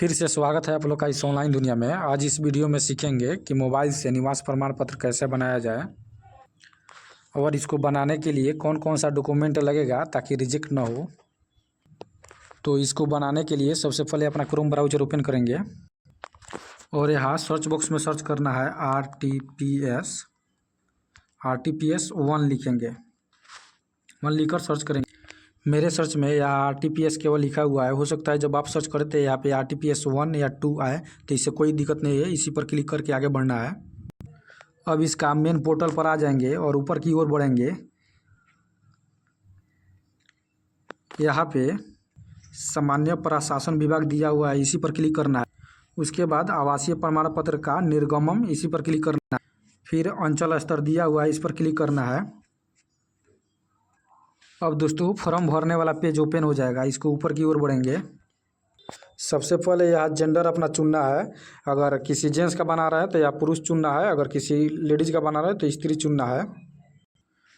फिर से स्वागत है आप लोग का इस ऑनलाइन दुनिया में। आज इस वीडियो में सीखेंगे कि मोबाइल से निवास प्रमाण पत्र कैसे बनाया जाए और इसको बनाने के लिए कौन कौन सा डॉक्यूमेंट लगेगा ताकि रिजेक्ट ना हो। तो इसको बनाने के लिए सबसे पहले अपना क्रोम ब्राउज़र ओपन करेंगे और यहाँ सर्च बॉक्स में सर्च करना है RTPS 1 लिखेंगे। 1 लिखकर सर्च करेंगे। मेरे सर्च में यहाँ RTPS केवल लिखा हुआ है। हो सकता है जब आप सर्च करते हैं यहाँ पे RTPS 1 या 2 आए तो इससे कोई दिक्कत नहीं है, इसी पर क्लिक करके आगे बढ़ना है। अब इसका मेन पोर्टल पर आ जाएंगे और ऊपर की ओर बढ़ेंगे। यहाँ पे सामान्य प्रशासन विभाग दिया हुआ है, इसी पर क्लिक करना है। उसके बाद आवासीय प्रमाण पत्र का निर्गमन, इसी पर क्लिक करना है। फिर अंचल स्तर दिया हुआ है, इस पर क्लिक करना है। अब दोस्तों फॉर्म भरने वाला पेज ओपन हो जाएगा। इसको ऊपर की ओर बढ़ेंगे। सबसे पहले यहाँ जेंडर अपना चुनना है। अगर किसी जेंट्स का बना रहा है तो यहाँ पुरुष चुनना है, अगर किसी लेडीज़ का बना रहा है तो स्त्री चुनना है।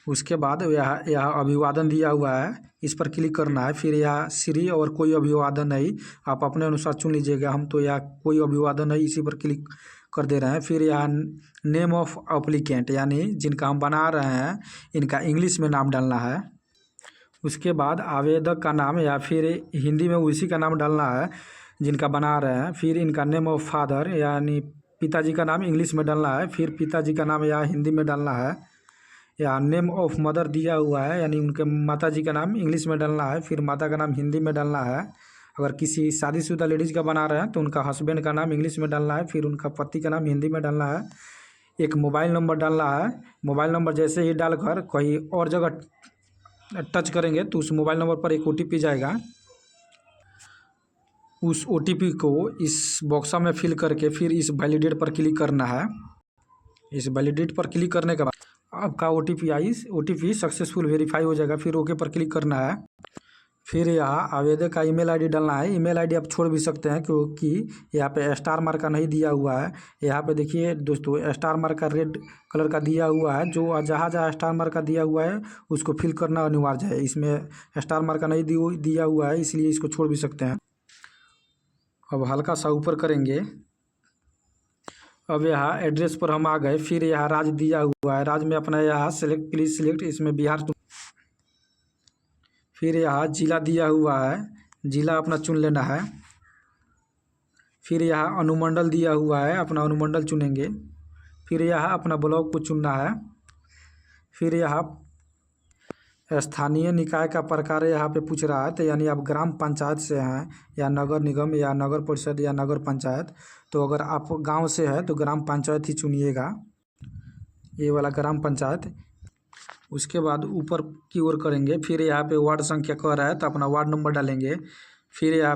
उसके बाद यहाँ अभिवादन दिया हुआ है, इस पर क्लिक करना है। फिर यहाँ श्री और कोई अभिवादन नहीं, आप अपने अनुसार चुन लीजिएगा। हम तो यहाँ कोई अभिवादन नहीं, इसी पर क्लिक कर दे रहे हैं। फिर यहाँ नेम ऑफ एप्लीकेंट यानी जिनका हम बना रहे हैं इनका इंग्लिश में नाम डालना है। उसके बाद आवेदक का नाम या फिर हिंदी में उसी का नाम डालना है जिनका बना रहे हैं। फिर इनका नेम ऑफ फादर यानी पिताजी का नाम इंग्लिश में डालना है। फिर पिताजी का नाम या हिंदी में डालना है। या नेम ऑफ मदर दिया हुआ है यानी उनके माता जी का नाम इंग्लिश में डालना है। फिर माता का नाम हिंदी में डालना है। अगर किसी शादीशुदा लेडीज़ का बना रहे हैं तो उनका हस्बैंड का नाम इंग्लिश में डालना है। फिर उनका पति का नाम हिंदी में डालना है। एक मोबाइल नंबर डालना है। मोबाइल नंबर जैसे ही डालकर कहीं और जगह टच करेंगे तो उस मोबाइल नंबर पर एक OTP जाएगा। उस OTP को इस बॉक्स में फिल करके फिर इस वैलिडेट पर क्लिक करना है। इस वैलिडेट पर क्लिक करने के बाद आपका OTP सक्सेसफुल वेरीफाई हो जाएगा। फिर ओके पर क्लिक करना है। फिर यहाँ आवेदक का ईमेल आईडी डालना है। ईमेल आईडी आप छोड़ भी सकते हैं क्योंकि यहाँ पे स्टार मार्क का नहीं दिया हुआ है। यहाँ पे देखिए दोस्तों स्टार मार्क का रेड कलर का दिया हुआ है। जो जहाँ जहाँ स्टार मार्क का दिया हुआ है उसको फिल करना अनिवार्य है। इसमें स्टार मार्क का नहीं दिया हुआ है, इसलिए इसको छोड़ भी सकते हैं। अब हल्का सा ऊपर करेंगे। अब यहाँ एड्रेस पर हम आ गए। फिर यहाँ राज्य दिया हुआ है, राज्य में अपना यहाँ प्लीज सिलेक्ट, इसमें बिहार। फिर यहाँ जिला दिया हुआ है, जिला अपना चुन लेना है। फिर यहाँ अनुमंडल दिया हुआ है, अपना अनुमंडल चुनेंगे। फिर यहाँ अपना ब्लॉक को चुनना है। फिर यहाँ स्थानीय निकाय का प्रकार यहाँ पे पूछ रहा है तो यानी आप ग्राम पंचायत से हैं या नगर निगम या नगर परिषद या नगर पंचायत। तो अगर आप गांव से है तो ग्राम पंचायत ही चुनिएगा, ये वाला ग्राम पंचायत। उसके बाद ऊपर की ओर करेंगे। फिर यहाँ पे वार्ड संख्या कह रहा है तो अपना वार्ड नंबर डालेंगे। फिर यहाँ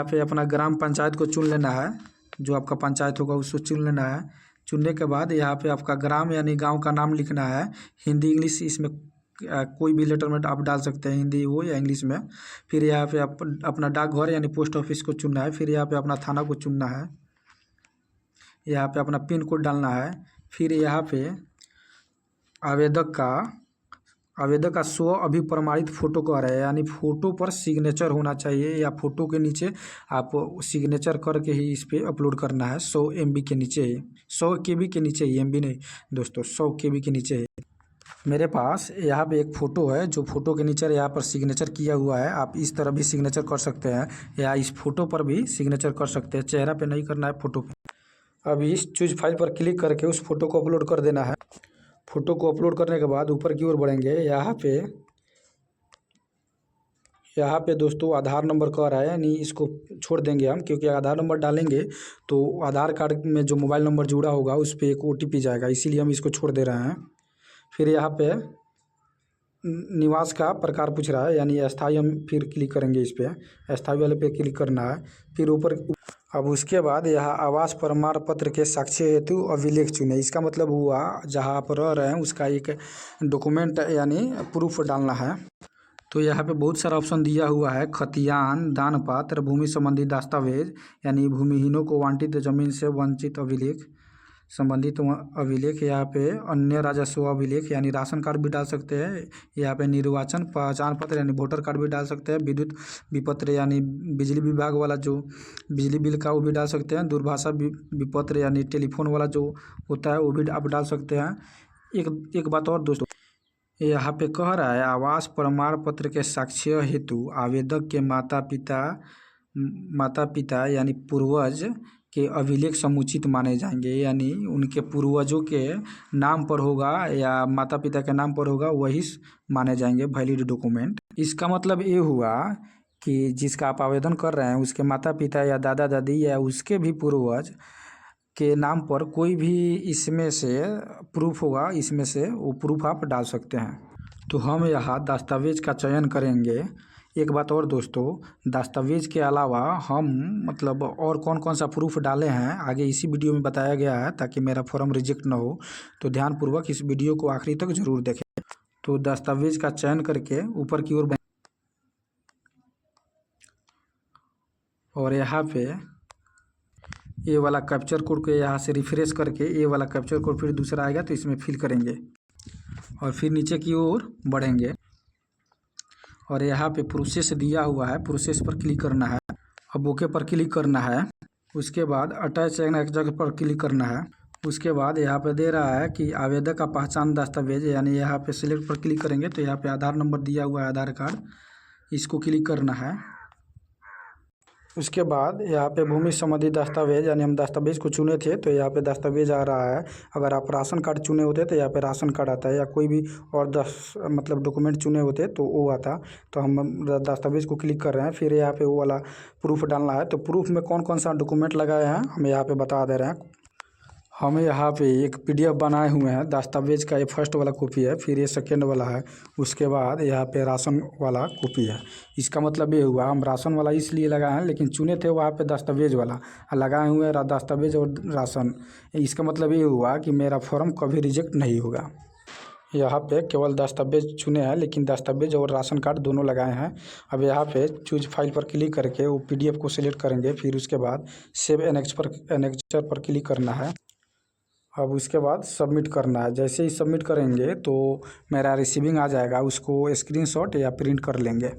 पे अपना ग्राम पंचायत को चुन लेना है, जो आपका पंचायत होगा उसको चुन लेना है। चुनने के बाद यहाँ पे आपका ग्राम यानी गांव का नाम लिखना है, हिंदी इंग्लिश इसमें कोई भी लेटर में आप डाल सकते हैं, हिंदी हो या इंग्लिश में। फिर यहाँ पे अपना डाकघर यानी पोस्ट ऑफिस को चुनना है। फिर यहाँ पे अपना थाना को चुनना है। यहाँ पे अपना पिन कोड डालना है। फिर यहाँ पे आवेदक का स्व अभिप्रमाणित फोटो कह रहे हैं यानी फ़ोटो पर सिग्नेचर होना चाहिए या फ़ोटो के नीचे आप सिग्नेचर करके ही इस पर अपलोड करना है। 100 MB के नीचे ही, 100 KB के नीचे ही, MB नहीं दोस्तों, 100 KB के नीचे ही। मेरे पास यहाँ पे एक फ़ोटो है, जो फ़ोटो के नीचे यहाँ पर सिग्नेचर किया हुआ है। आप इस तरह भी सिग्नेचर कर सकते हैं या इस फ़ोटो पर भी सिग्नेचर कर सकते हैं। चेहरा पे नहीं करना है, फ़ोटो पे। अभी इस चूज फाइल पर क्लिक करके उस फोटो को अपलोड कर देना है। फ़ोटो को अपलोड करने के बाद ऊपर की ओर बढ़ेंगे। यहाँ पे दोस्तों आधार नंबर कह रहा है, यानी इसको छोड़ देंगे हम, क्योंकि आधार नंबर डालेंगे तो आधार कार्ड में जो मोबाइल नंबर जुड़ा होगा उस पर एक OTP जाएगा, इसीलिए हम इसको छोड़ दे रहे हैं। फिर यहाँ पे निवास का प्रकार पूछ रहा है यानी अस्थाई, हम फिर क्लिक करेंगे इस पर, अस्थाई वाले पे क्लिक करना है। फिर ऊपर अब उसके बाद यहाँ आवास प्रमाण पत्र के साक्ष्य हेतु अभिलेख चुने। इसका मतलब हुआ जहाँ आप रह रहे हैं उसका एक डॉक्यूमेंट यानी प्रूफ डालना है। तो यहाँ पे बहुत सारा ऑप्शन दिया हुआ है, खतियान, दान पात्र, भूमि संबंधी दस्तावेज यानी भूमिहीनों को वांछित जमीन से वंचित अभिलेख, संबंधित अभिलेख, यहाँ पे अन्य राजस्व अभिलेख यानी राशन कार्ड भी डाल सकते हैं। यहाँ पे निर्वाचन पहचान पत्र यानी वोटर कार्ड भी डाल सकते हैं। विद्युत विपत्र यानी बिजली विभाग वाला जो बिजली बिल का वो भी डाल सकते हैं। दूरभाषा विपत्र यानी टेलीफोन वाला जो होता है वो भी आप डाल सकते हैं। एक बात और दोस्तों, यहाँ पे कह रहा है आवास प्रमाण पत्र के साक्ष्य हेतु आवेदक के माता पिता यानी पूर्वज के अभिलेख समुचित माने जाएंगे, यानी उनके पूर्वजों के नाम पर होगा या माता पिता के नाम पर होगा वही माने जाएंगे वैलिड डॉक्यूमेंट। इसका मतलब ये हुआ कि जिसका आप आवेदन कर रहे हैं उसके माता पिता या दादा दादी या उसके भी पूर्वज के नाम पर कोई भी इसमें से प्रूफ होगा, इसमें से वो प्रूफ आप डाल सकते हैं। तो हम यहाँ दस्तावेज का चयन करेंगे। एक बात और दोस्तों, दस्तावेज के अलावा हम मतलब और कौन कौन सा प्रूफ डाले हैं आगे इसी वीडियो में बताया गया है, ताकि मेरा फॉर्म रिजेक्ट ना हो। तो ध्यानपूर्वक इस वीडियो को आखिरी तक जरूर देखें। तो दस्तावेज का चयन करके ऊपर की ओर और यहाँ पे ये वाला कैप्चर कोड को यहाँ से रिफ्रेश करके ये वाला कैप्चर कोड फिर दूसरा आएगा तो इसमें फिल करेंगे और फिर नीचे की ओर बढ़ेंगे और यहाँ पे प्रोसेस दिया हुआ है, प्रोसेस पर क्लिक करना है। अब ओके पर क्लिक करना है। उसके बाद अटैच एक जगह पर क्लिक करना है। उसके बाद यहाँ पे दे रहा है कि आवेदक का पहचान दस्तावेज, यानी यहाँ पे सिलेक्ट पर क्लिक करेंगे तो यहाँ पे आधार नंबर दिया हुआ है, आधार कार्ड, इसको क्लिक करना है। उसके बाद यहाँ पे भूमि संबंधी दस्तावेज यानी हम दस्तावेज को चुने थे तो यहाँ पे दस्तावेज आ रहा है। अगर आप राशन कार्ड चुने होते तो यहाँ पे राशन कार्ड आता है, या कोई भी और मतलब डॉक्यूमेंट चुने होते तो वो आता। तो हम दस्तावेज को क्लिक कर रहे हैं। फिर यहाँ पे वो वाला प्रूफ डालना है। तो प्रूफ में कौन कौन सा डॉक्यूमेंट लगाए हैं हम यहाँ पे बता दे रहे हैं। हम यहाँ पे एक PDF बनाए हुए हैं। दस्तावेज का ये फर्स्ट वाला कॉपी है, फिर ये सेकेंड वाला है, उसके बाद यहाँ पे राशन वाला कॉपी है। इसका मतलब ये हुआ हम राशन वाला इसलिए लगाए हैं, लेकिन चुने थे वहाँ पे दस्तावेज वाला लगाए हुए हैं, दस्तावेज और राशन। इसका मतलब ये हुआ कि मेरा फॉर्म कभी रिजेक्ट नहीं होगा। यहाँ पे केवल दस्तावेज चुने हैं, लेकिन दस्तावेज और राशन कार्ड दोनों लगाए हैं। अब यहाँ पे चूज फाइल पर क्लिक करके वो PDF को सिलेक्ट करेंगे। फिर उसके बाद सेव एनेक्चर पर क्लिक करना है। अब उसके बाद सबमिट करना है। जैसे ही सबमिट करेंगे तो मेरा रिसीविंग आ जाएगा, उसको स्क्रीनशॉट या प्रिंट कर लेंगे।